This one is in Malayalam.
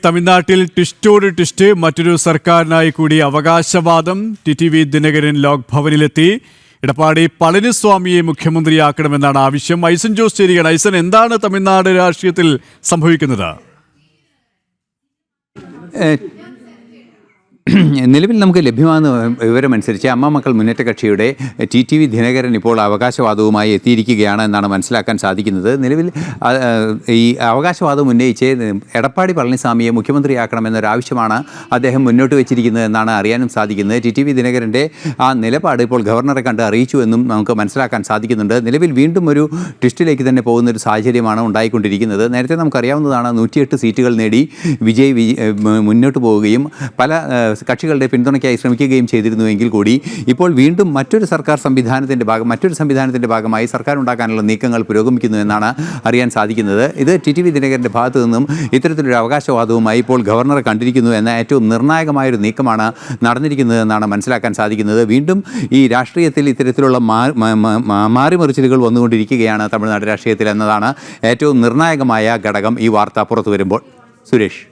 തമിഴ്നാട്ടിൽ ട്വിസ്റ്റോട് ട്വിസ്റ്റ് മറ്റൊരു സർക്കാരിനായി കൂടി അവകാശവാദം. ടിടിവി ദിനകരൻ ലോക് ഭവനിലെത്തി. എടപ്പാടി പളനിസ്വാമിയെ മുഖ്യമന്ത്രിയാക്കണമെന്നാണ് ആവശ്യം. ഐസൻ ജോസ് ചേരുകയാണ്. ഐസൻ, എന്താണ് തമിഴ്നാട് രാഷ്ട്രീയത്തിൽ സംഭവിക്കുന്നത്? നിലവിൽ നമുക്ക് ലഭ്യമാകുന്ന വിവരമനുസരിച്ച് അമ്മ മക്കൾ മുന്നേറ്റ കക്ഷിയുടെ ടിടിവി ദിനകരൻ ഇപ്പോൾ അവകാശവാദവുമായി എത്തിയിരിക്കുകയാണ് എന്നാണ് മനസ്സിലാക്കാൻ സാധിക്കുന്നത്. നിലവിൽ ഈ അവകാശവാദം ഉന്നയിച്ച് എടപ്പാടി പളനിസ്വാമിയെ മുഖ്യമന്ത്രിയാക്കണമെന്നൊരാവശ്യമാണ് അദ്ദേഹം മുന്നോട്ട് വെച്ചിരിക്കുന്നത് എന്നാണ് അറിയാനും സാധിക്കുന്നത്. ടിടിവി ദിനകരൻ്റെ ആ നിലപാട് ഇപ്പോൾ ഗവർണറെ കണ്ട് അറിയിച്ചു എന്നും നമുക്ക് മനസ്സിലാക്കാൻ സാധിക്കുന്നുണ്ട്. നിലവിൽ വീണ്ടും ഒരു ട്വിസ്റ്റിലേക്ക് തന്നെ പോകുന്നൊരു സാഹചര്യമാണ് ഉണ്ടായിക്കൊണ്ടിരിക്കുന്നത്. നേരത്തെ നമുക്കറിയാവുന്നതാണ് 108 സീറ്റുകൾ നേടി വിജയ് മുന്നോട്ട് പോവുകയും പല കക്ഷികളുടെ പിന്തുണയ്ക്കായി ശ്രമിക്കുകയും ചെയ്തിരുന്നുവെങ്കിൽ കൂടി ഇപ്പോൾ വീണ്ടും മറ്റൊരു സംവിധാനത്തിൻ്റെ ഭാഗമായി സർക്കാർ ഉണ്ടാക്കാനുള്ള നീക്കങ്ങൾ പുരോഗമിക്കുന്നു എന്നാണ് അറിയാൻ സാധിക്കുന്നത്. ഇത് ടിടിവി ദിനകരൻ്റെ ഭാഗത്തു നിന്നും ഇത്തരത്തിലൊരു അവകാശവാദവുമായി ഇപ്പോൾ ഗവർണറെ കണ്ടിരിക്കുന്നു എന്ന ഏറ്റവും നിർണായകമായൊരു നീക്കമാണ് നടന്നിരിക്കുന്നത് എന്നാണ് മനസ്സിലാക്കാൻ സാധിക്കുന്നത്. വീണ്ടും ഈ രാഷ്ട്രീയത്തിൽ ഇത്തരത്തിലുള്ള മാറിമറിച്ചിലുകൾ വന്നുകൊണ്ടിരിക്കുകയാണ് തമിഴ്നാട് രാഷ്ട്രീയത്തിൽ എന്നതാണ് ഏറ്റവും നിർണായകമായ ഘടകം ഈ വാർത്ത പുറത്തു വരുമ്പോൾ. സുരേഷ്.